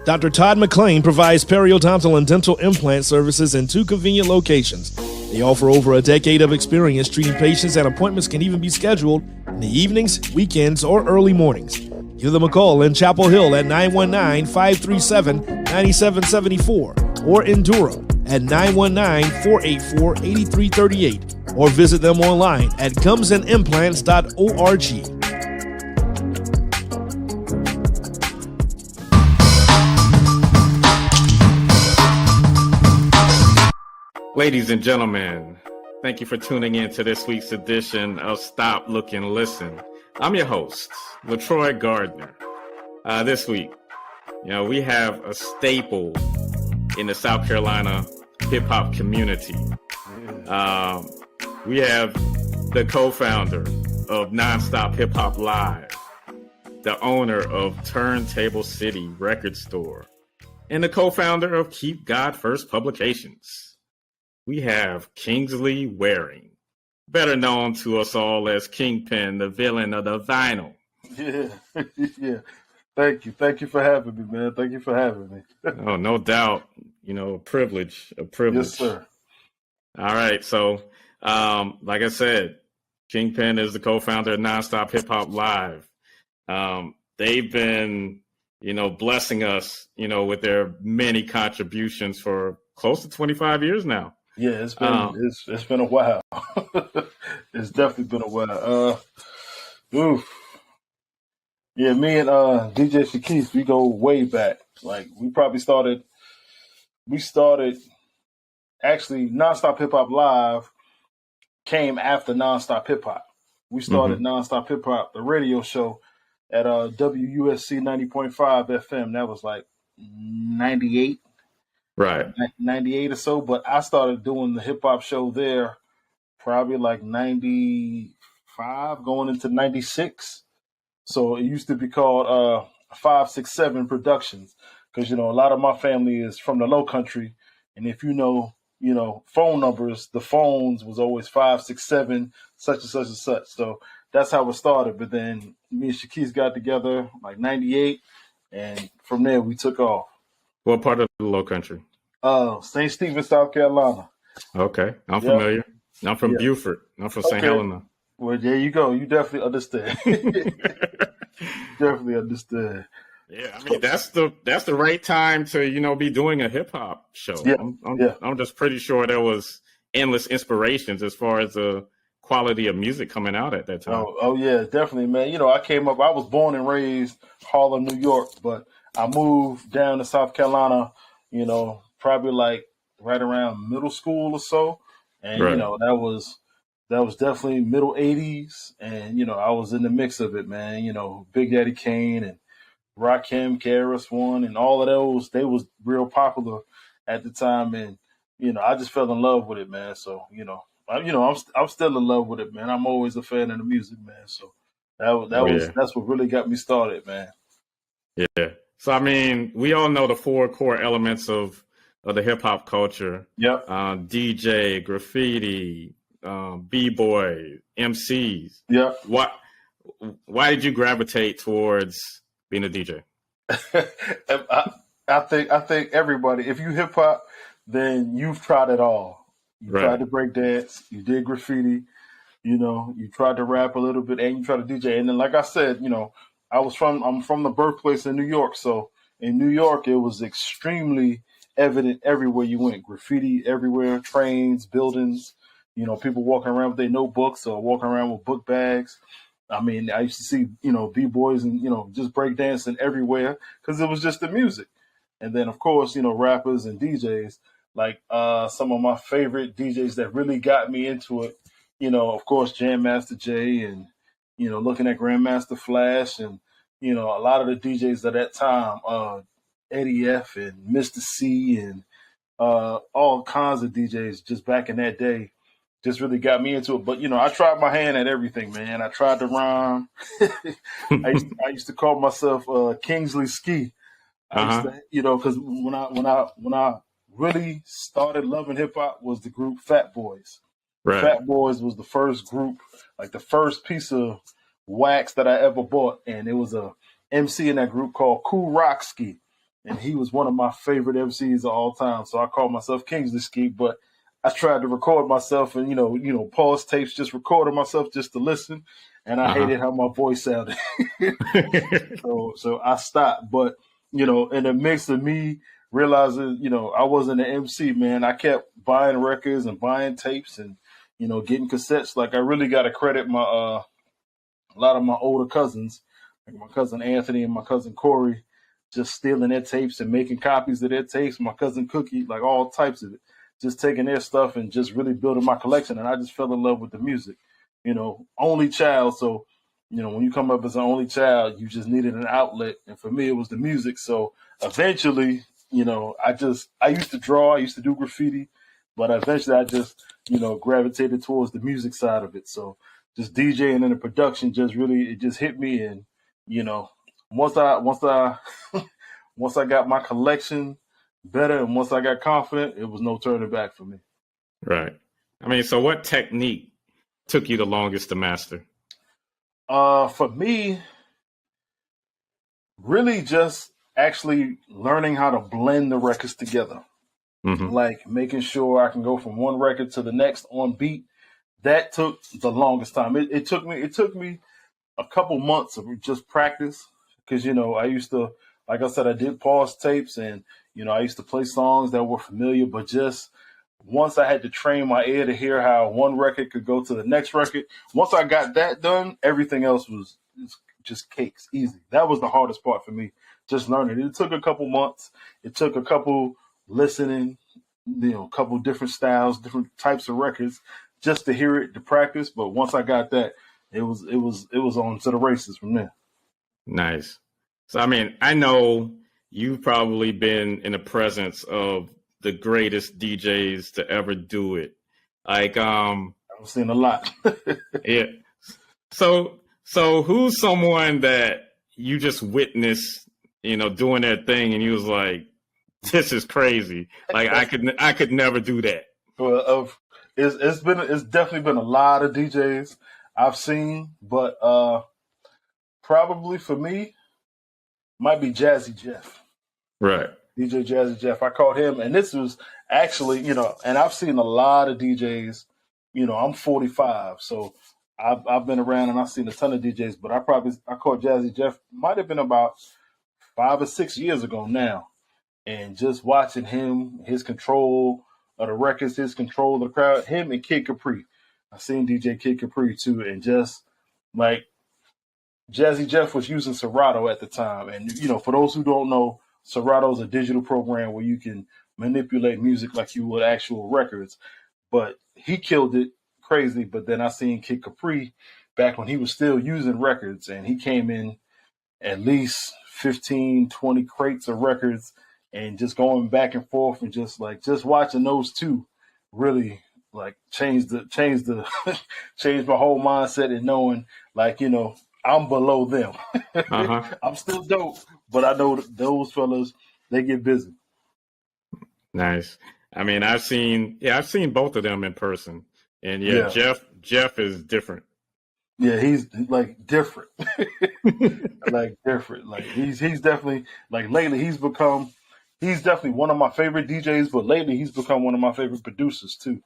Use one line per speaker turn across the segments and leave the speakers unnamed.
Dr. Todd McLean provides periodontal and dental implant services in 2 convenient locations. They offer over a decade of experience treating patients, and appointments can even be scheduled in the evenings, weekends, or early mornings. Give them a call in Chapel Hill at 919-537-9774 or in Durham at 919-484-8338 or visit them online at gumsandimplants.org.
Ladies and gentlemen, thank you for tuning in to this week's edition of Stop, Look, and Listen. I'm your host, LaTroy Gardner. This week, we have a staple in the South Carolina hip-hop community. We have the co-founder of Nonstop Hip Hop Live, the owner of Turntable City Record Store, and the co-founder of Keep God First Publications. We have Kingsley Waring, better known to us all as Kingpin, the villain of the vinyl.
Yeah. Thank you for having me, man. Thank you for having me.
Oh, no doubt. A privilege.
Yes, sir.
All right. So, like I said, Kingpin is the co-founder of Nonstop Hip Hop Live. They've been, blessing us, with their many contributions for close to 25 years now.
Yeah, it's been a while. It's definitely been a while. Yeah, me and DJ Shakis, we go way back. Like we started actually Nonstop Hip Hop Live came after Nonstop Hip Hop. We started Nonstop Hip Hop, the radio show at WUSC 90.5 FM. That was like 98.
Right.
98 or so, but I started doing the hip hop show there probably like 95 going into 96. So it used to be called 567 Productions because, a lot of my family is from the low country. And if phone numbers, the phones was always 567, such and such and such. So that's how it started. But then me and Shakis got together like 98. And from there we took off.
What part of the low country?
St. Stephen, South Carolina.
Okay. I'm familiar. I'm from Beaufort. I'm from St. Helena.
Well, there you go. You definitely understand. Definitely understand.
Yeah, I mean that's the right time to be doing a hip hop show.
Yeah.
I'm just pretty sure there was endless inspirations as far as the quality of music coming out at that time.
Oh yeah, definitely, man. I came up. I was born and raised Harlem, New York, but I moved down to South Carolina. Probably like right around middle school or so, and
right.
That was definitely middle 80s, and I was in the mix of it, man. Big Daddy Kane and Rakim, KRS-One, and all of those, they was real popular at the time, and I just fell in love with it, man. So I'm still in love with it, man. I'm always a fan of the music, man. So that's what really got me started, man.
Yeah. So I mean, we all know the 4 core elements of the hip hop culture.
Yep.
DJ, graffiti, b-boy, MCs.
Yep.
Why did you gravitate towards being a DJ?
I think everybody, if you hip hop, then you've tried it all. You tried to break dance, you did graffiti, you tried to rap a little bit, and you tried to DJ. And then, like I said, I'm from the birthplace in New York. So in New York, it was extremely evident everywhere you went. Graffiti everywhere, trains, buildings, people walking around with their notebooks or walking around with book bags. I mean, I used to see, B-boys and, just breakdancing everywhere because it was just the music. And then, of course, rappers and DJs, like some of my favorite DJs that really got me into it, of course, Jam Master Jay and, looking at Grandmaster Flash and, a lot of the DJs at that time, Eddie F and Mr. C and all kinds of DJs just back in that day just really got me into it. But, I tried my hand at everything, man. I tried to rhyme. I used to call myself Kingsley Ski. I used to, because when I really started loving hip hop was the group Fat Boys.
Right.
Fat Boys was the first group, like the first piece of wax that I ever bought, and it was a MC in that group called Cool Rocksky. and he was one of my favorite MCs of all time. So I called myself Kingsley Ski, but I tried to record myself and, pause tapes, just recording myself just to listen. And I hated how my voice sounded. so I stopped. But, in the mix of me realizing, I wasn't an MC, man, I kept buying records and buying tapes and, getting cassettes. Like, I really got to credit my a lot of my older cousins, like my cousin Anthony and my cousin Corey, just stealing their tapes and making copies of their tapes. My cousin Cookie, like all types of it, just taking their stuff and just really building my collection. And I just fell in love with the music, only child. So, when you come up as an only child, you just needed an outlet. And for me, it was the music. So eventually, I used to draw, I used to do graffiti, but eventually I just, gravitated towards the music side of it. So just DJing and the production it just hit me. And, once I once I got my collection better and once I got confident, it was no turning back for me.
Right. I mean, so what technique took you the longest to master?
For me, really just actually learning how to blend the records together. Like making sure I can go from one record to the next on beat. That took the longest time. It took me a couple months of just practice because, I used to, like I said, I did pause tapes and, I used to play songs that were familiar, but just once I had to train my ear to hear how one record could go to the next record. Once I got that done, everything else was just cakes, easy. That was the hardest part for me, just learning. It took a couple months. It took a couple listening, a couple different styles, different types of records, just to hear it, to practice. But once I got that, it was on to the races from there.
Nice. So, I mean, I know you've probably been in the presence of the greatest DJs to ever do it. Like, I've
seen a lot.
Yeah. So who's someone that you just witnessed, doing that thing and you was like, this is crazy. Like I could never do that.
Well, it's definitely been a lot of DJs I've seen, but probably for me might be Jazzy Jeff.
Right.
DJ Jazzy Jeff. I called him, and this was actually, and I've seen a lot of DJs. I'm 45, so I've been around and I've seen a ton of DJs, but I called Jazzy Jeff, might have been about 5 or 6 years ago now. And just watching him, his control of the records, his control of the crowd, him and Kid Capri. I seen DJ Kid Capri too, and just like Jazzy Jeff was using Serato at the time. And, for those who don't know, Serato is a digital program where you can manipulate music like you would actual records. But he killed it crazy. But then I seen Kid Capri back when he was still using records, and he came in at least 15, 20 crates of records and just going back and forth and just watching those two really like changed changed my whole mindset and knowing like, I'm below them. I'm still dope, but I know those fellas, they get busy.
Nice. I mean, I've seen both of them in person, and Jeff is different.
Yeah, he's like different, like different. Like he's definitely like lately he's definitely one of my favorite DJs, but lately he's become one of my favorite producers too.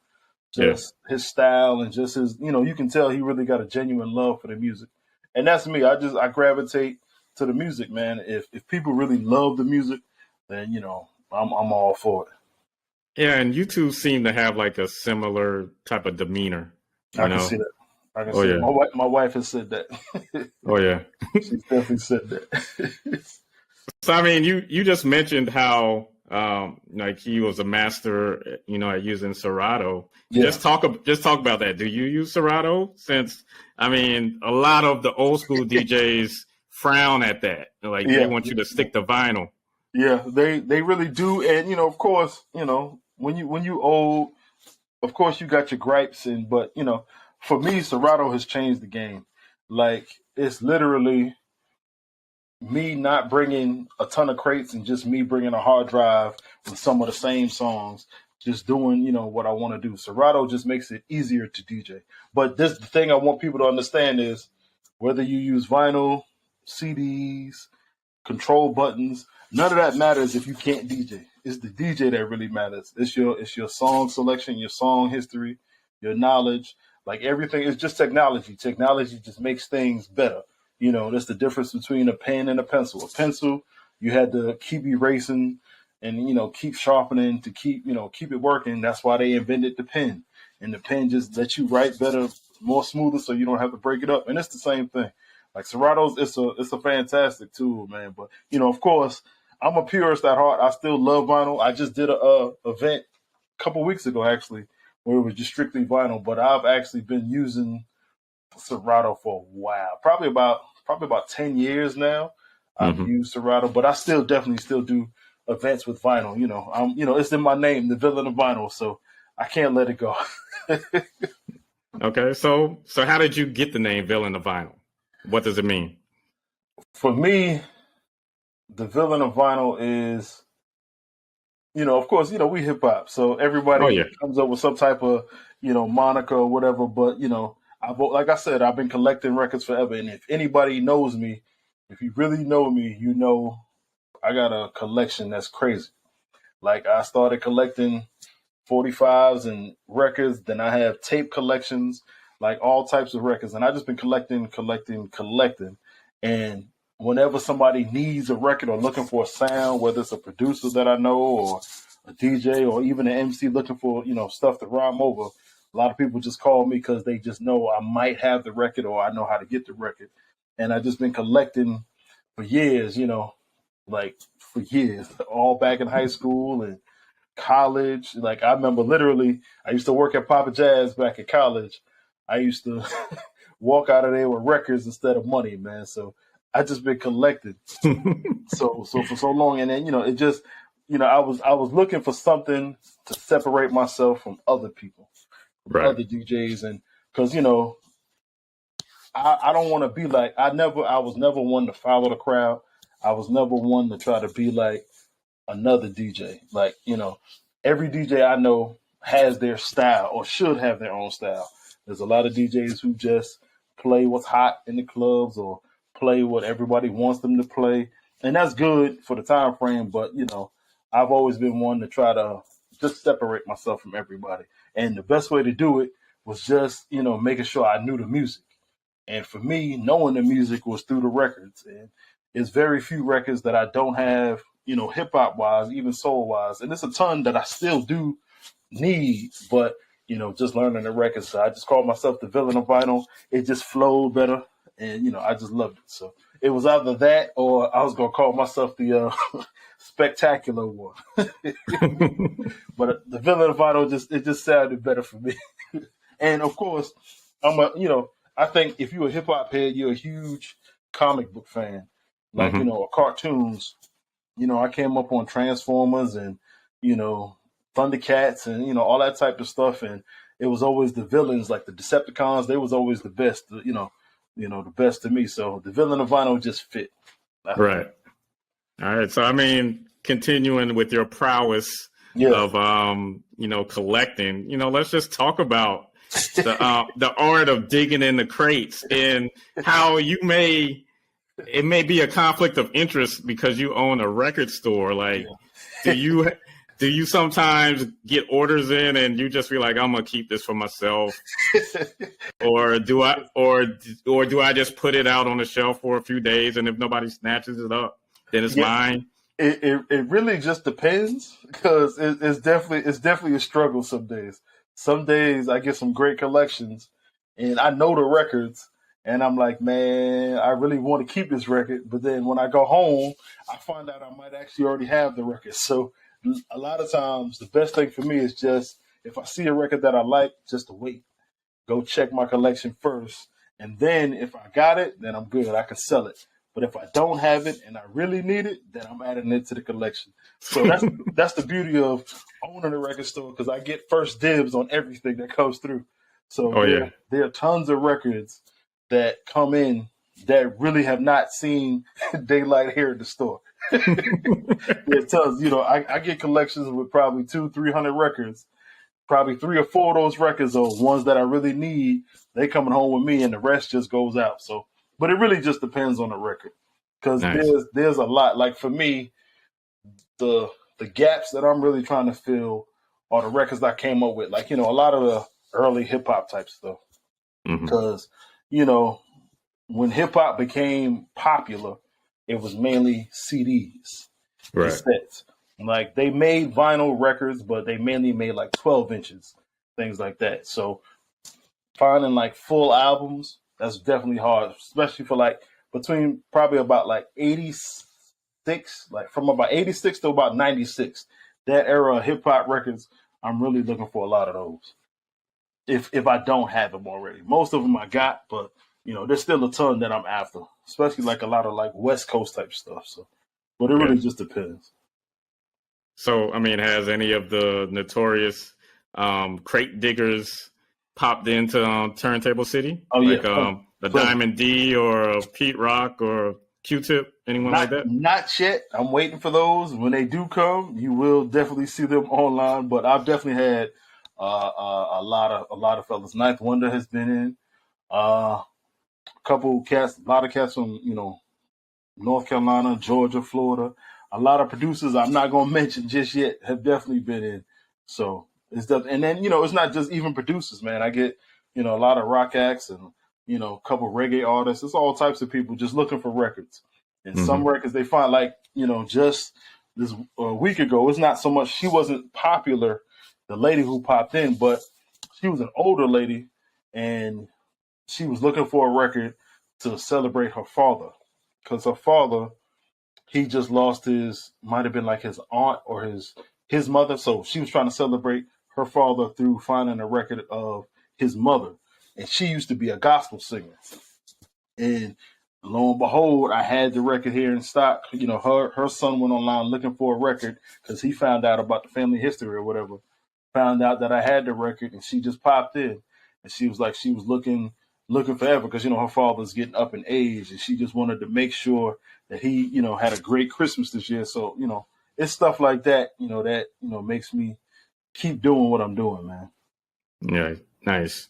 Just his style and just his, you can tell he really got a genuine love for the music. And that's me. I gravitate to the music, man. If people really love the music, then, I'm all for it.
Yeah, and you two seem to have like a similar type of demeanor.
I can see that. That. My wife has said that.
Oh, yeah.
She's definitely said that.
So, I mean, you just mentioned how like he was a master, at using Serato. Yeah. Just talk about that. Do you use Serato? Since, I mean, a lot of the old school DJs frown at that. Like they want you to stick to vinyl.
Yeah, they really do. And, of course, when you old, of course you got your gripes but, for me, Serato has changed the game. Like it's literally me not bringing a ton of crates and just me bringing a hard drive with some of the same songs, just doing, what I want to do. Serato just makes it easier to DJ. But the thing I want people to understand is whether you use vinyl, CDs, control buttons. None of that matters if you can't DJ. It's the DJ that really matters. It's your song selection, your song history, your knowledge. Like everything is just technology. Technology just makes things better. You know, that's the difference between a pen and a pencil. A pencil, you had to keep erasing and, you know, keep sharpening to keep it working. That's why they invented the pen. And the pen just lets you write better, more smoother, so you don't have to break it up. And it's the same thing. Like Serato's, it's a fantastic tool, man. But, you know, of course, I'm a purist at heart. I still love vinyl. I just did a event a couple weeks ago, actually, where it was just strictly vinyl. But I've actually been using Serato for a while, probably about 10 years now. I've used Serato, but I definitely still do events with vinyl. It's in my name, the villain of vinyl, so I can't let it go.
Okay, so how did you get the name Villain of Vinyl? What does it mean?
For me, the villain of vinyl is, of course, we hip hop, so everybody comes up with some type of, moniker or whatever. But like I said, I've been collecting records forever, and if anybody knows me, if you really know me, I got a collection that's crazy. Like I started collecting 45s and records, then I have tape collections, like all types of records, and I just been collecting. And whenever somebody needs a record or looking for a sound, whether it's a producer that I know or a DJ or even an MC looking for, stuff to rhyme over, a lot of people just call me because they just know I might have the record or I know how to get the record. And I've just been collecting for years, all back in high school and college. Like I remember literally, I used to work at Papa Jazz back in college. I used to walk out of there with records instead of money, man. So I just been collecting so for so long. And then, it just, I was looking for something to separate myself from other people, from other DJs. And cause I don't want to be like, I was never one to follow the crowd. I was never one to try to be like another DJ. Like, every DJ I know has their style or should have their own style. There's a lot of DJs who just play what's hot in the clubs or play what everybody wants them to play. And that's good for the time frame. But, I've always been one to try to just separate myself from everybody. And the best way to do it was just, making sure I knew the music. And for me, knowing the music was through the records. And it's very few records that I don't have, hip hop wise, even soul wise. And it's a ton that I still do need, but, just learning the records. So I just called myself the villain of vinyl. It just flowed better. And, I just loved it. So it was either that or I was going to call myself the spectacular one. But the villain of vinyl, it just sounded better for me. And of course, I think if you're a hip hop head, you're a huge comic book fan, like, cartoons. I came up on Transformers and, Thundercats and, all that type of stuff. And it was always the villains, like the Decepticons. They was always the best, the best to me. So the villain of vinyl just fit.
Right. All right. So, continuing with your prowess of, collecting, let's just talk about the art of digging in the crates and how it may be a conflict of interest because you own a record store. Like, do you sometimes get orders in and you just be like, I'm gonna keep this for myself, or do I just put it out on the shelf for a few days and if nobody snatches it up, then it's mine?
It really just depends because it's definitely a struggle some days. Some days I get some great collections and I know the records and I'm like, man, I really want to keep this record. But then when I go home, I find out I might actually already have the record. So a lot of times the best thing for me is just if I see a record that I like, just to wait, go check my collection first. And then if I got it, then I'm good. I can sell it. But if I don't have it and I really need it, then I'm adding it to the collection. So that's the beauty of owning a record store because I get first dibs on everything that comes through. So there are tons of records that come in that really have not seen daylight here at the store. There are tons. I get collections with probably 200-300 records. Probably 3 or 4 of those records are ones that I really need. They coming home with me and the rest just goes out. So. But it really just depends on the record. because
Nice.
there's a lot. Like for me, the gaps that I'm really trying to fill are the records I came up with. Like, a lot of the early hip hop type stuff. Because, when hip hop became popular, it was mainly CDs,
Right.
cassettes. Like they made vinyl records, but they mainly made like 12 inches, things like that. So finding like full albums, that's definitely hard, especially for like between probably about like 86, like from about 86 to about 96. That era of hip hop records, I'm really looking for a lot of those. If I don't have them already, most of them I got, but there's still a ton that I'm after, especially like a lot of like West Coast type stuff. So, but it really just depends.
So, I mean, has any of the notorious crate diggers popped into Turntable City?
Oh
like
yeah,
a Diamond D or a Pete Rock or Q-Tip, anyone like that?
Not yet. I'm waiting for those. When they do come, you will definitely see them online. But I've definitely had a lot of fellas. Ninth Wonder has been in. A lot of cats from North Carolina, Georgia, Florida. A lot of producers I'm not gonna mention just yet have definitely been in. So it's definitely, and then it's not just even producers, man. I get a lot of rock acts and a couple reggae artists. It's all types of people just looking for records. And some records they find like just this a week ago. It's not so much she wasn't popular, the lady who popped in, but she was an older lady and she was looking for a record to celebrate her father because her father, he just lost might have been like his aunt or his mother. So she was trying to celebrate her father through finding a record of his mother. And she used to be a gospel singer. And lo and behold, I had the record here in stock. Her son went online looking for a record because he found out about the family history or whatever. Found out that I had the record and she just popped in. And she was like, she was looking forever because her father's getting up in age and she just wanted to make sure that he had a great Christmas this year. So it's stuff like that that makes me keep doing what I'm doing, man.
Yeah, nice.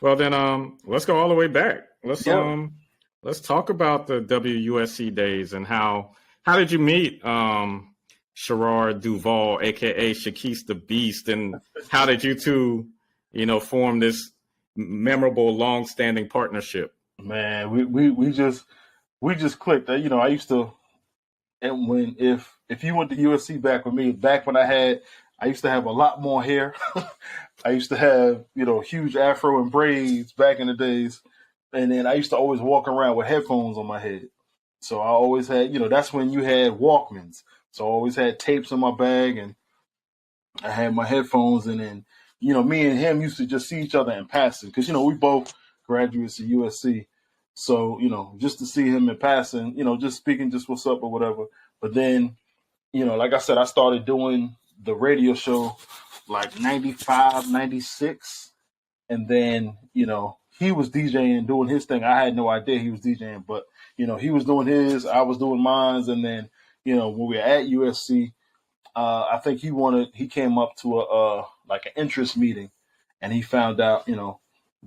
Well then, let's go all the way back. Let's talk about the WUSC days and how did you meet Sherrod Duval, aka Shakis the Beast, and how did you two form this memorable, long-standing partnership?
Man, we just clicked. I used to, and if you went to USC back with me, back when I used to have a lot more hair. I used to have huge afro and braids back in the days, and then I used to always walk around with headphones on my head. So I always had that's when you had Walkmans. So I always had tapes in my bag, and I had my headphones, and then me and him used to just see each other in passing because we both graduates of USC. So just to see him in passing, just speaking, just what's up or whatever. But then like I said, I started doing the radio show like 95, 96, and then he was DJing, doing his thing. I had no idea he was DJing, but he was doing his, I was doing mine, and then when we were at USC. I think he came up to like an interest meeting and he found out,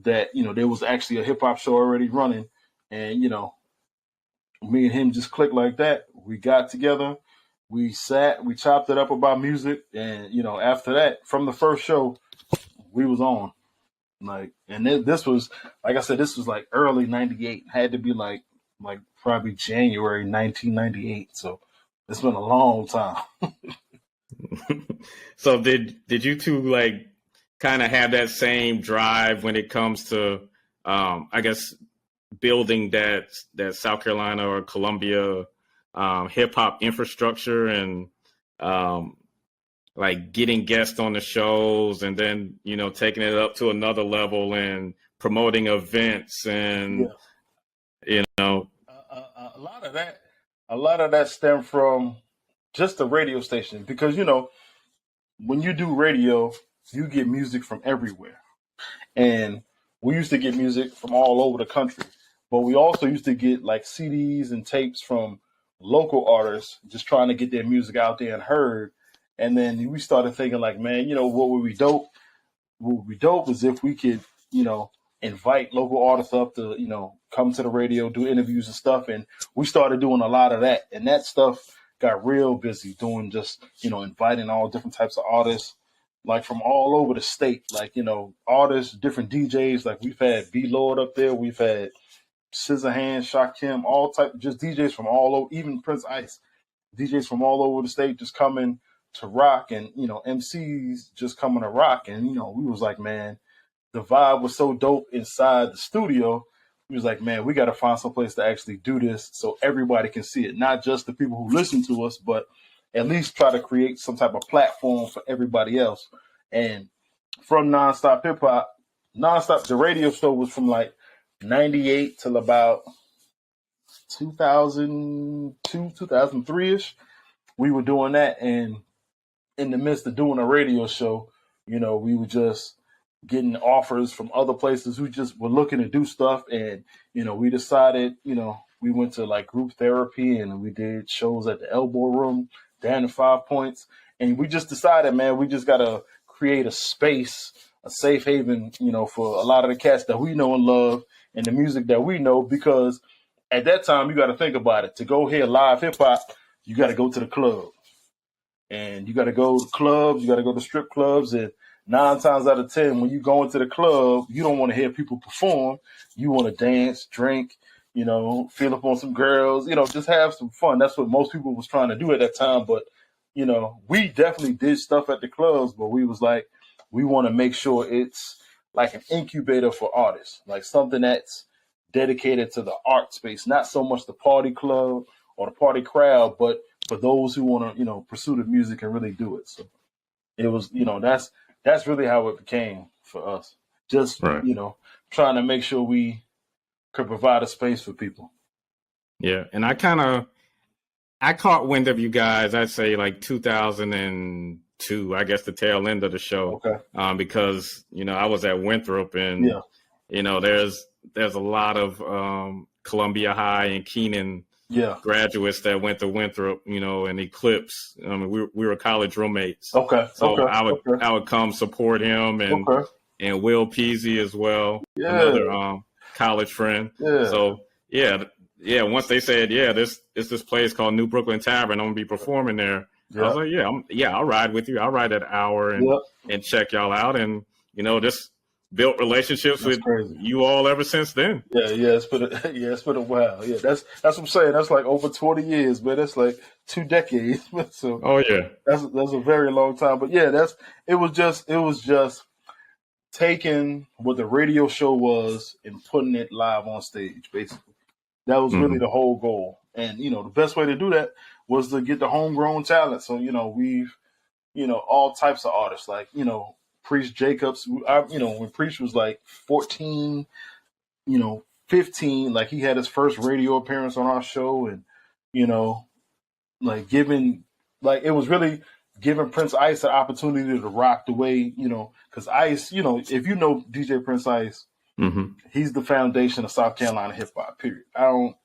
that, there was actually a hip hop show already running. And, me and him just clicked like that. We got together, we sat, we chopped it up about music. And, after that, from the first show, we was on. Like, and this was, like I said, this was like early 98, had to be like probably January 1998. So it's been a long time.
So did you two like kind of have that same drive when it comes to I guess building that South Carolina or Columbia hip hop infrastructure and like getting guests on the shows and then taking it up to another level and promoting events and
a lot of that stemmed from just the radio station because when you do radio, you get music from everywhere. And we used to get music from all over the country. But we also used to get like CDs and tapes from local artists just trying to get their music out there and heard. And then we started thinking like, man, what would be dope? What would be dope is if we could, invite local artists up to, come to the radio, do interviews and stuff. And we started doing a lot of that. And that stuff got real busy doing just, inviting all different types of artists, like from all over the state, like, artists, different DJs. Like we've had B Lord up there. We've had Scissorhands, Shakim, all type, just DJs from all over, even Prince Ice, DJs from all over the state just coming to rock, and MCs just coming to rock. And we was like, man, the vibe was so dope inside the studio. We was like, man, we got to find some place to actually do this so everybody can see it, not just the people who listen to us, but at least try to create some type of platform for everybody else. And from Nonstop Hip Hop, the radio show was from like 98 till about 2002, 2003-ish. We were doing that, and in the midst of doing a radio show, we were just getting offers from other places who just were looking to do stuff. And, we decided, we went to like group therapy, and we did shows at the Elbow Room, down to 5 Points. And we just decided, man, we just got to create a space, a safe haven, for a lot of the cats that we know and love and the music that we know. Because at that time, you got to think about it. To go hear live hip hop, you got to go to the club. And you got to go to clubs, you got to go to strip clubs. And 9 times out of 10, when you go into the club, you don't want to hear people perform. You want to dance, drink, feel up on some girls, just have some fun. That's what most people was trying to do at that time. But, we definitely did stuff at the clubs, but we was like, we want to make sure it's like an incubator for artists, like something that's dedicated to the art space, not so much the party club or the party crowd, but for those who want to, pursue the music and really do it. So it was, that's really how it became for us. Just,
right.
Trying to make sure we could provide a space for people.
Yeah. And I caught wind of you guys, I'd say like 2002, I guess the tail end of the show.
Okay.
Because, I was at Winthrop, and, there's a lot of Columbia High and Keenan graduates that went to Winthrop, and Eclipse. We were college roommates.
Okay.
So
okay.
I would come support him, and Will Peasy as well.
Yeah.
Another college friend.
Yeah.
So once they said, it's this place called New Brooklyn Tavern, I'm gonna be performing there. I was like, I'll ride with you. I'll ride that hour and check y'all out. And just built relationships with you all ever since then.
Yeah, it's been a while. Yeah, that's what I'm saying. That's like over 20 years, man. That's like 2 decades. So that's a very long time. But yeah, it was just taking what the radio show was and putting it live on stage, basically. That was really the whole goal. And the best way to do that was to get the homegrown talent. So we've all types of artists, like Priest Jacobs. When Priest was like 14, 15, like he had his first radio appearance on our show, and it was really giving Prince Ice an opportunity to rock the way, because Ice, if you know DJ Prince Ice, he's the foundation of South Carolina hip hop, period. I don't,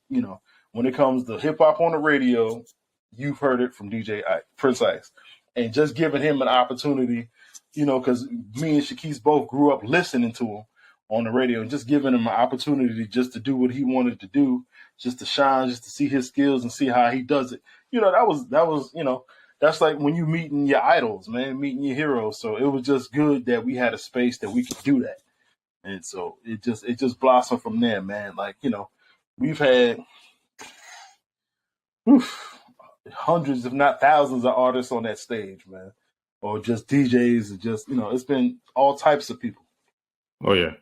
when it comes to hip hop on the radio, you've heard it from Prince Ice. And just giving him an opportunity, because me and Shaquise both grew up listening to him on the radio, and just giving him an opportunity just to do what he wanted to do, just to shine, just to see his skills and see how he does it. That was, that's like when you meeting your idols, man, meeting your heroes. So it was just good that we had a space that we could do that. And so it just blossomed from there, man. Like, we've had hundreds, if not thousands, of artists on that stage, man, or just DJs, and just it's been all types of people.
Oh yeah,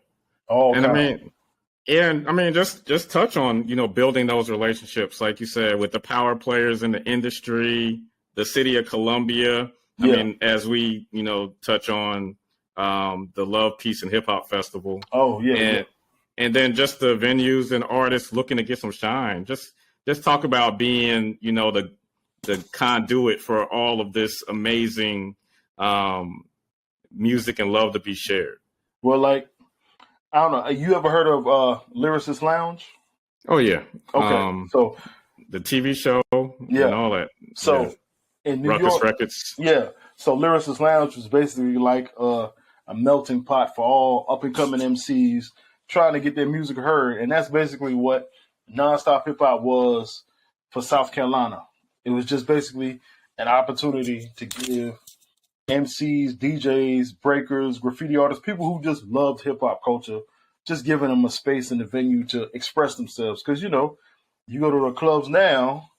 just touch on building those relationships, like you said, with the power players in the industry, the city of Columbia. I mean, as we touch on the Love, Peace, and Hip Hop Festival.
Oh yeah,
and then just the venues and artists looking to get some shine. Just talk about being the conduit for all of this amazing music and love to be shared.
Well, like, I don't know. You ever heard of Lyricist Lounge?
Oh yeah.
Okay. So
the TV show and all that.
So in New
Ruckus
York
Records.
Yeah. So Lyricist Lounge was basically like a melting pot for all up and coming MCs trying to get their music heard. And that's basically what Nonstop Hip Hop was for South Carolina. It was just basically an opportunity to give MCs, DJs, breakers, graffiti artists, people who just loved hip hop culture, just giving them a space in the venue to express themselves. Because, you know, you go to the clubs now,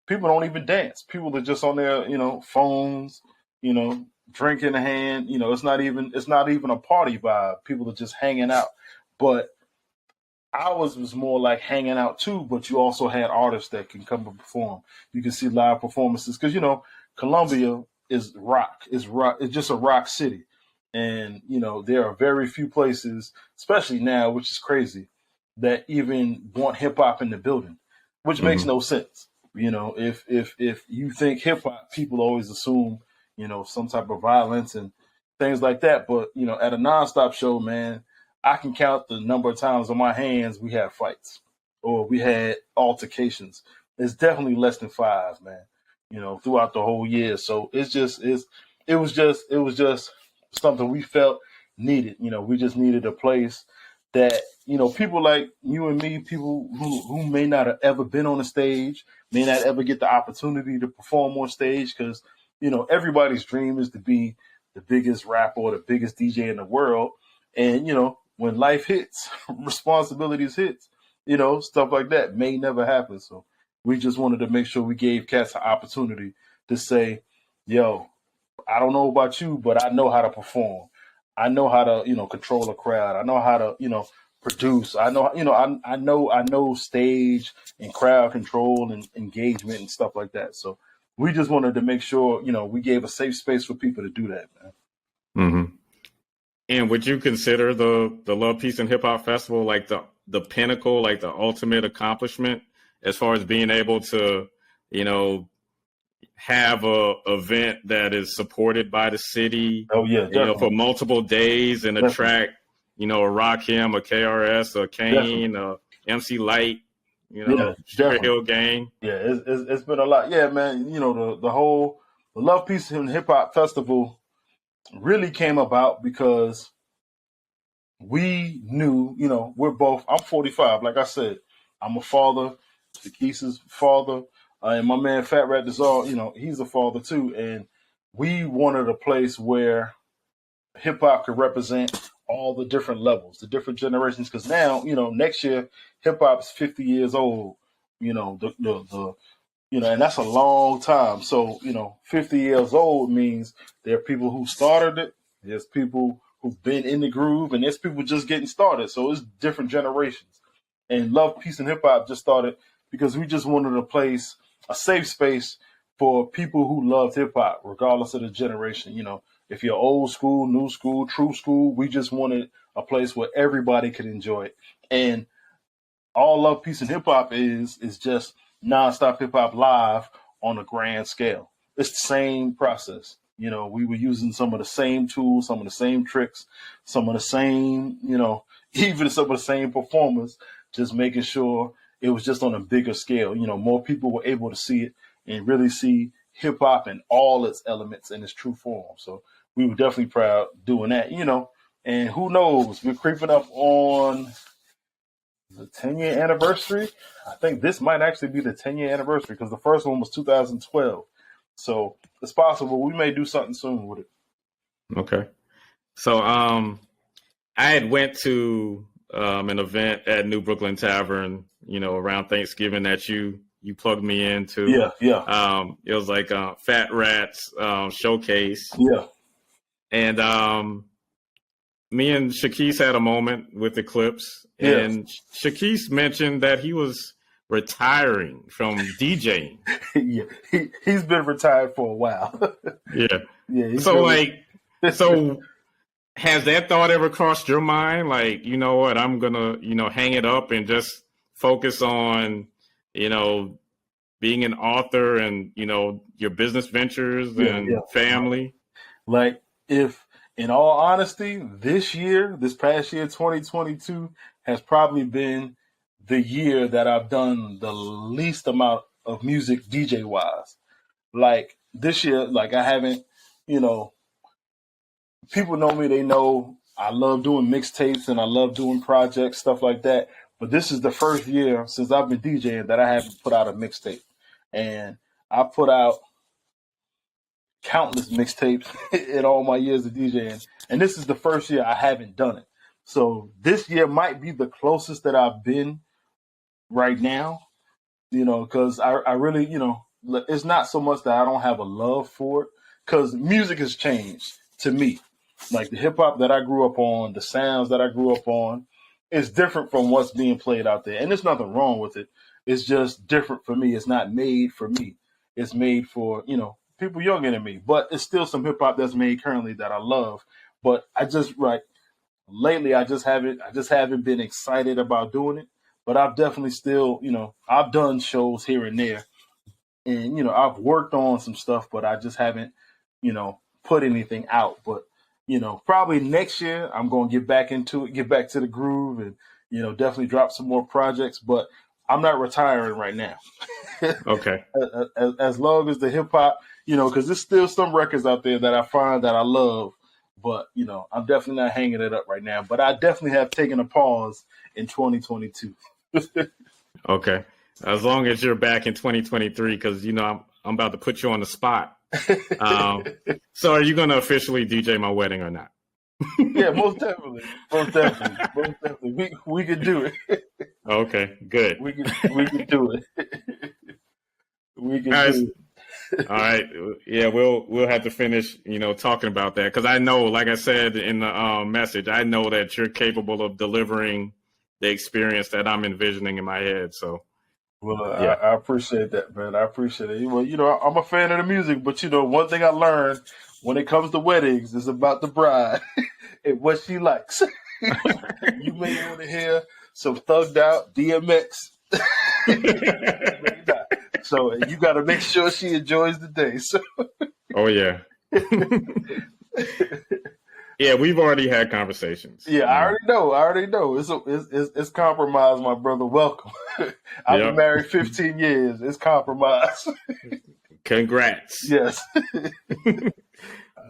people don't even dance. People are just on their, you know, phones, you know, drink in the hand. You know, it's not even a party vibe. People are just hanging out. But ours was more like hanging out too, but you also had artists that can come and perform. You can see live performances because, you know, Columbia is rock. It's just a rock city. And, you know, there are very few places, especially now, which is crazy, that even want hip hop in the building, which makes no sense. You know, if you think hip hop, people always assume, you know, some type of violence and things like that. But, you know, at a Nonstop show, man, I can count the number of times on my hands we had fights or we had altercations. It's definitely less than 5, man, you know, throughout the whole year. So it was just something we felt needed. You know, we just needed a place that, you know, people like you and me, people who may not have ever been on a stage, may not ever get the opportunity to perform on stage because, you know, everybody's dream is to be the biggest rapper or the biggest DJ in the world. And, you know, when life hits, responsibilities hits, you know, stuff like that may never happen. So we just wanted to make sure we gave cats an opportunity to say, yo, I don't know about you, but I know how to perform. I know how to, you know, control a crowd. I know how to, you know, produce. I know, you know, I know stage and crowd control and engagement and stuff like that. So we just wanted to make sure, you know, we gave a safe space for people to do that, man.
Mm-hmm. And would you consider the Love, Peace, and Hip Hop Festival like the pinnacle, like the ultimate accomplishment as far as being able to, you know, have a event that is supported by the city,
Oh yeah,
you know, for multiple days and attract, you know, a Rakim, a KRS, a Kane, a MC Light, you know, Sugar Hill Gang.
Yeah, it's been a lot. Yeah, man, you know, the whole Love, Peace, and Hip Hop Festival really came about because we knew, you know, I'm 45. Like I said, I'm a father, Shaquis's father, and my man Fat Rat Dazar, you know, he's a father too. And we wanted a place where hip hop could represent all the different levels, the different generations. Because now, you know, next year, hip hop is 50 years old. You know, you know, and that's a long time. So, you know, 50 years old means there are people who started it. There's people who've been in the groove, and there's people just getting started. So it's different generations. And Love, Peace, and Hip Hop just started because we just wanted a safe space for people who loved hip hop, regardless of the generation. You know, if you're old school, new school, true school, we just wanted a place where everybody could enjoy it. And all Love, Peace, and Hip Hop is just Nonstop Hip Hop live on a grand scale. It's the same process. You know, we were using some of the same tools, some of the same tricks, some of the same, you know, even some of the same performers, just making sure it was just on a bigger scale. You know, more people were able to see it and really see hip hop in all its elements in its true form. So we were definitely proud doing that, you know, and who knows, we're creeping up on the 10-year anniversary. I think this might actually be the 10-year anniversary because the first one was 2012. So it's possible we may do something soon with it.
Okay. So I had went to an event at New Brooklyn Tavern, you know, around Thanksgiving that you plugged me into.
Yeah.
It was like Fat Rat's showcase.
Yeah.
And me and Shaquise had a moment with Eclipse.
Yeah.
And Shaquise mentioned that he was retiring from DJing.
Yeah, he's been retired for a while.
Yeah. So so has that thought ever crossed your mind? Like, you know what, I'm gonna, you know, hang it up and just focus on, you know, being an author and, you know, your business ventures and family.
Like, if in all honesty, this past year, 2022, has probably been the year that I've done the least amount of music DJ wise. Like this year, like I haven't, you know, people know me, they know I love doing mixtapes and I love doing projects, stuff like that. But this is the first year since I've been DJing that I haven't put out a mixtape. And I put out countless mixtapes in all my years of DJing. And this is the first year I haven't done it. So this year might be the closest that I've been right now, because I really, it's not so much that I don't have a love for it, because music has changed to me. Like the hip hop that I grew up on, the sounds that I grew up on, is different from what's being played out there. And there's nothing wrong with it. It's just different for me. It's not made for me. It's made for, people younger than me. But it's still some hip hop that's made currently that I love. But lately I just haven't been excited about doing it. But I've definitely still, I've done shows here and there. And, I've worked on some stuff, but I just haven't, put anything out. But probably next year I'm going to get back into it, get back to the groove, and definitely drop some more projects. But I'm not retiring right now.
Okay.
As long as the hip hop, because there's still some records out there that I find that I love, but I'm definitely not hanging it up right now. But I definitely have taken a pause in 2022.
Okay. As long as you're back in 2023, because I'm about to put you on the spot. So are you going to officially DJ my wedding or not?
Yeah, most definitely. We could do it.
Okay, good.
We could do it. We can do it.
All right. Yeah, we'll have to finish, talking about that, because I know, like I said in the message, I know that you're capable of delivering the experience that I'm envisioning in my head. So.
Well, yeah. I appreciate that, man. I appreciate it. Well, I'm a fan of the music, but one thing I learned when it comes to weddings is about the bride and what she likes. You may want to hear some thugged out DMX. So you got to make sure she enjoys the day. So.
Oh yeah. Yeah, we've already had conversations.
Yeah, I already know. It's compromise, my brother. Welcome. I've been married 15 years. It's compromise.
Congrats.
Yes.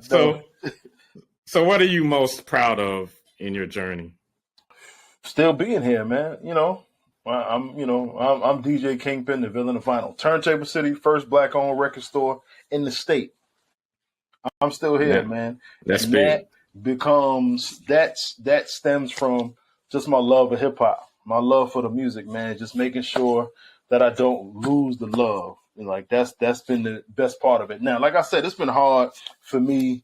So what are you most proud of in your journey?
Still being here, man. I'm DJ Kingpin, the villain of vinyl. Turntable City, first black-owned record store in the state. I'm still here, man.
That's big.
That stems from just my love of hip hop, my love for the music, man. Just making sure that I don't lose the love. That's been the best part of it. Now, like I said, it's been hard for me,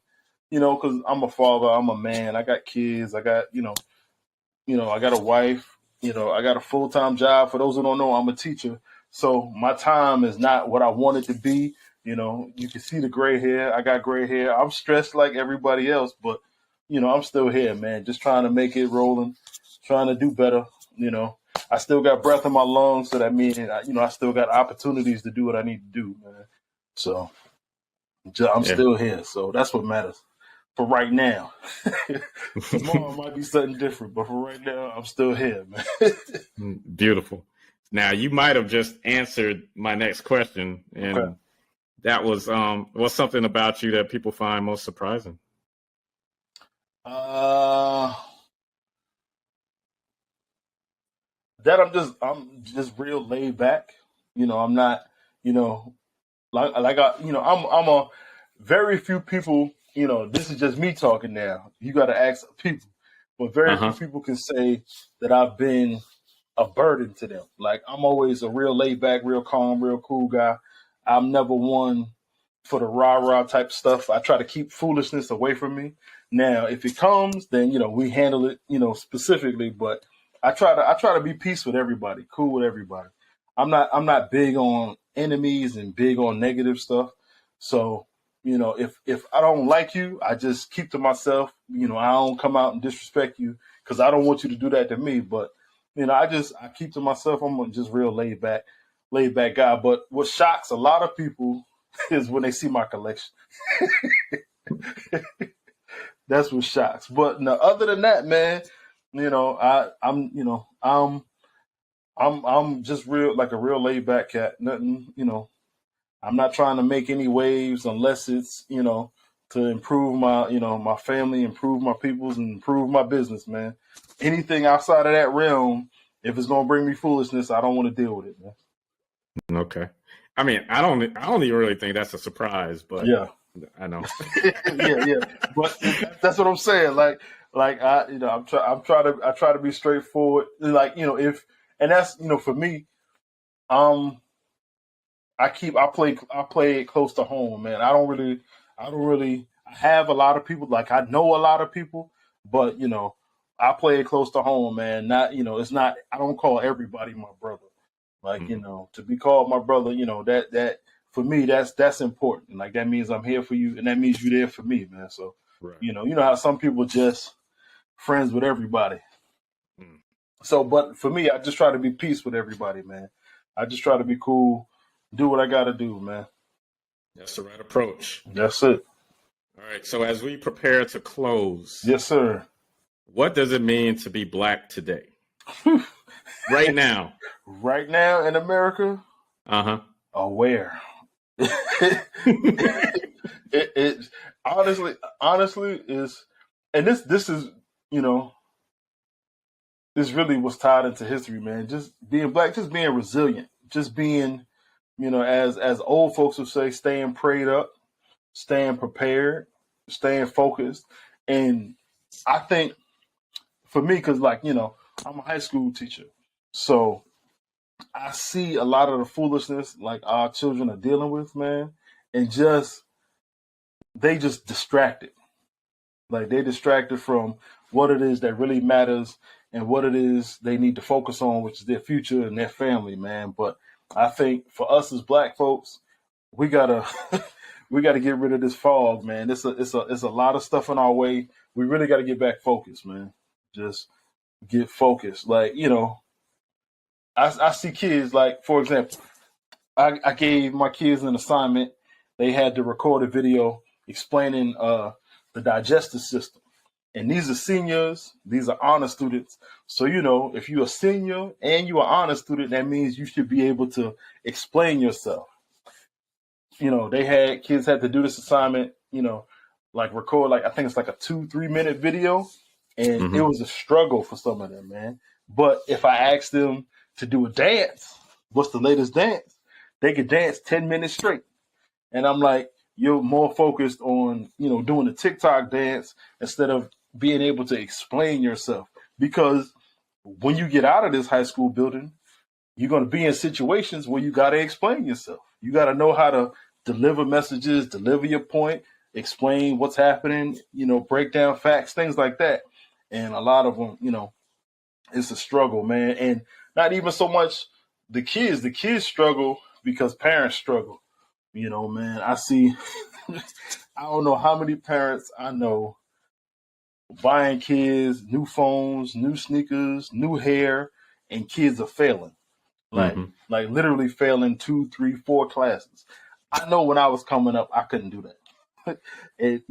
because I'm a father, I'm a man, I got kids, I got, I got a wife, I got a full-time job. For those who don't know, I'm a teacher. So my time is not what I want it to be. You can see the gray hair. I got gray hair. I'm stressed like everybody else, but I'm still here, man. Just trying to make it rolling, trying to do better. I still got breath in my lungs, so that means, I still got opportunities to do what I need to do, man. So I'm still here. So that's what matters for right now. Tomorrow might be something different, but for right now, I'm still here, man.
Beautiful. Now, you might have just answered my next question, and that was what's something about you that people find most surprising?
That I'm just real laid back. I'm not, I'm a very few people, this is just me talking now. You got to ask people, but very few people can say that I've been a burden to them. Like, I'm always a real laid back, real calm, real cool guy. I'm never one for the rah-rah type stuff. I try to keep foolishness away from me. Now, if it comes, then, we handle it, specifically, but I try to be peace with everybody, cool with everybody. I'm not big on enemies and big on negative stuff. So, if I don't like you, I just keep to myself. I don't come out and disrespect you because I don't want you to do that to me. But, I keep to myself. I'm just real laid back guy. But what shocks a lot of people is when they see my collection. That's what shocks. But no, other than that, man, I'm just real, like a real laid back cat. Nothing, I'm not trying to make any waves unless it's, to to improve my, my family, improve my peoples, and improve my business, man. Anything outside of that realm, if it's gonna bring me foolishness, I don't want to deal with it, man.
Okay. I mean, I don't even really think that's a surprise, but
yeah,
I know.
yeah. But that's what I'm saying. Like I, I try to be straightforward. Like, and that's, for me, I play it close to home, man. I have a lot of people, like I know a lot of people, but I play it close to home, man. Not, it's not, I don't call everybody my brother. Like, to be called my brother, that for me, that's important. Like, that means I'm here for you, and that means you're there for me, man. So, right. You know how some people just friends with everybody. So, but for me, I just try to be peace with everybody, man. I just try to be cool, do what I got to do, man.
That's the right approach.
That's it.
All right. So as we prepare to close.
Yes, sir. What
does it mean to be Black today? Right now.
Right now in America?
Uh-huh.
Aware. it honestly is, and this is, this really was tied into history, man. Just being Black, just being resilient, just being, as old folks would say, staying prayed up, staying prepared, staying focused. And I think for me, because I'm a high school teacher, so I see a lot of the foolishness like our children are dealing with, man, and they just distracted. Like, they distracted from what it is that really matters and what it is they need to focus on, which is their future and their family, man. But I think for us as Black folks, we gotta get rid of this fog, man. It's a lot of stuff in our way. We really got to get back focused, man. Just get focused. Like, I see kids, like, for example, I gave my kids an assignment. They had to record a video explaining the digestive system. And these are seniors. These are honor students. So, if you're a senior and you're an honor student, that means you should be able to explain yourself. Kids had to do this assignment, like record, like, I think it's like a 2-3 minute video. And it was a struggle for some of them, man. But if I asked them to do a dance, what's the latest dance? They could dance 10 minutes straight. And I'm like, you're more focused on, doing the TikTok dance instead of being able to explain yourself. Because when you get out of this high school building, you're going to be in situations where you got to explain yourself. You got to know how to deliver messages, deliver your point, explain what's happening, break down facts, things like that. And a lot of them, it's a struggle, man. And not even so much the kids struggle because parents struggle. Man, I see, I don't know how many parents I know buying kids new phones, new sneakers, new hair, and kids are failing. Like literally failing 2, 3, 4 classes. I know when I was coming up, I couldn't do that.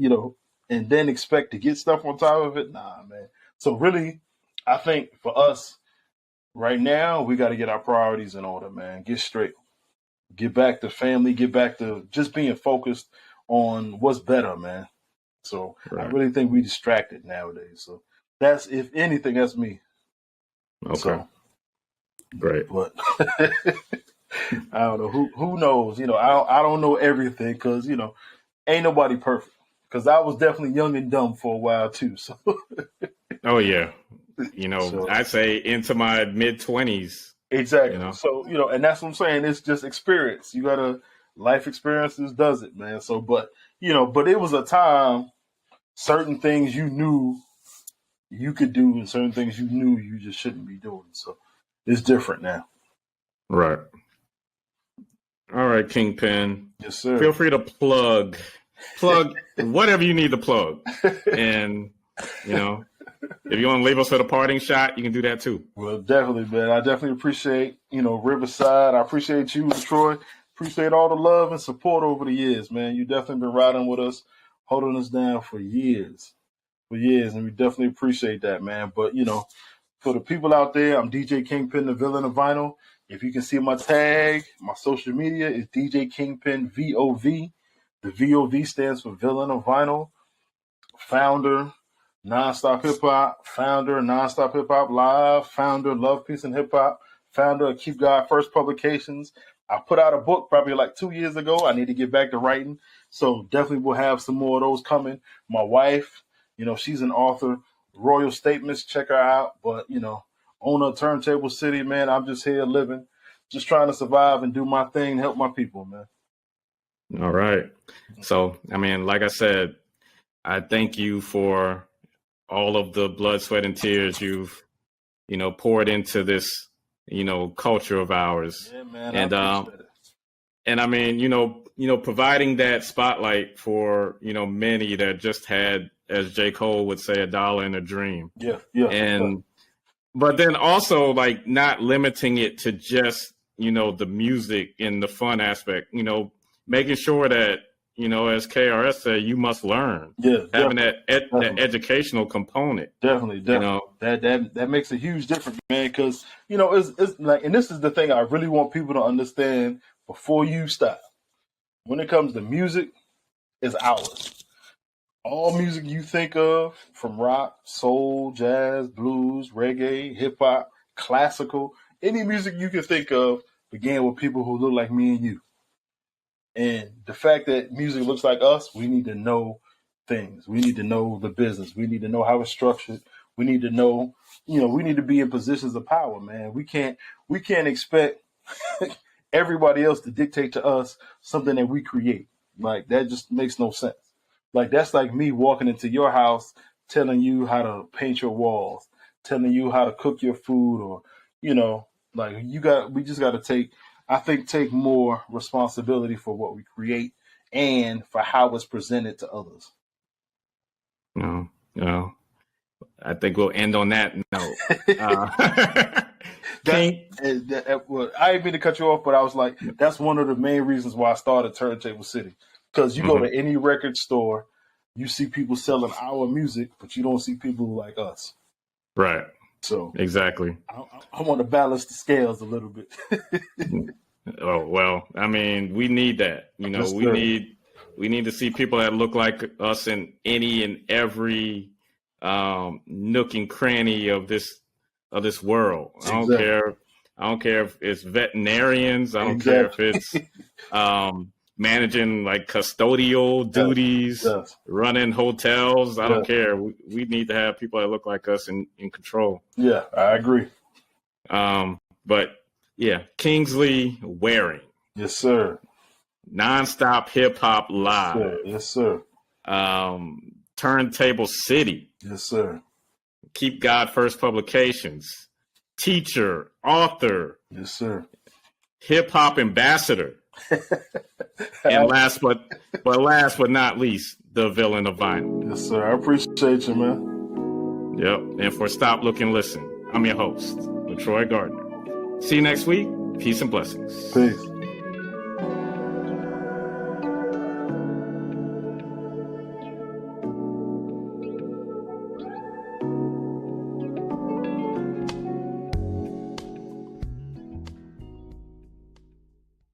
And then expect to get stuff on top of it. Nah, man. So really, I think for us right now, we got to get our priorities in order, man. Get straight. Get back to family, get back to just being focused on what's better, man. So right. I really think we distracted nowadays. So that's, if anything, that's me.
Okay. So, great.
But I don't know. Who knows? I don't know everything because, ain't nobody perfect. Because I was definitely young and dumb for a while too. So.
Oh yeah. So, I say into my mid-20s.
Exactly. So, and that's what I'm saying. It's just experience. You gotta, life experiences does it, man. So, but it was a time, certain things you knew you could do and certain things you knew you just shouldn't be doing. So it's different now.
Right. All right, Kingpin.
Yes, sir.
Feel free to plug whatever you need to plug. And, if you want to leave us with a parting shot, you can do that too.
Well, definitely, man. I definitely appreciate, Riverside. I appreciate you, Troy. Appreciate all the love and support over the years, man. You definitely been riding with us, holding us down for years. And we definitely appreciate that, man. But, for the people out there, I'm DJ Kingpin, the Villain of Vinyl. If you can see my tag, my social media is DJ Kingpin VOV. The VOV stands for Villain of Vinyl. Founder, Nonstop Hip Hop. Founder, Nonstop Hip Hop Live. Founder, Love, Peace, and Hip Hop. Founder of Keep God First Publications. I put out a book probably like 2 years ago. I need to get back to writing. So definitely we'll have some more of those coming. My wife, she's an author. Royal Statements, check her out. But, owner of Turntable City, man, I'm just here living, just trying to survive and do my thing, help my people, man.
All right. So, I mean, like I said, I thank you for all of the blood, sweat, and tears you've, poured into this, culture of ours.
Yeah, man.
And I mean, providing that spotlight for, many that just had, as J. Cole would say, a dollar in a dream.
Yeah.
But then also like not limiting it to just, the music and the fun aspect, making sure that, as KRS said, you must learn.
Yeah.
Having that educational component.
Definitely. That makes a huge difference, man. Because, it's like, and this is the thing I really want people to understand before you stop. When it comes to music, it's ours. All music you think of, from rock, soul, jazz, blues, reggae, hip hop, classical, any music you can think of began with people who look like me and you. And the fact that music looks like us, we need to know things. We need to know the business. We need to know how it's structured. We need to know, we need to be in positions of power, man. We can't expect everybody else to dictate to us something that we create. Like, that just makes no sense. Like, that's like me walking into your house, telling you how to paint your walls, telling you how to cook your food, or, we just got to take more responsibility for what we create and for how it's presented to others.
No. I think we'll end on that note.
I didn't mean to cut you off, but I was like, that's one of the main reasons why I started Turntable City. Because you go to any record store, you see people selling our music, but you don't see people like us. Right. So
exactly.
I want to balance the scales a little bit.
Oh, well, I mean, we need that. We need to see people that look like us in any and every nook and cranny of this world.
Exactly.
I don't care if it's veterinarians. I don't care if it's managing like custodial duties, running hotels. I don't care. We need to have people that look like us in control.
Yeah, I agree.
But yeah, Kingsley Waring.
Yes, sir.
Nonstop Hip Hop Live.
Yes, sir.
Turntable City.
Yes, sir.
Keep God First Publications. Teacher, author.
Yes, sir.
Hip hop ambassador. And last but not least, the villain of vinyl.
Yes, sir. I appreciate you, man.
Yep. And for Stop, Look, and Listen, I'm your host, LaTroy Gardner. See you next week. Peace and blessings.
Peace.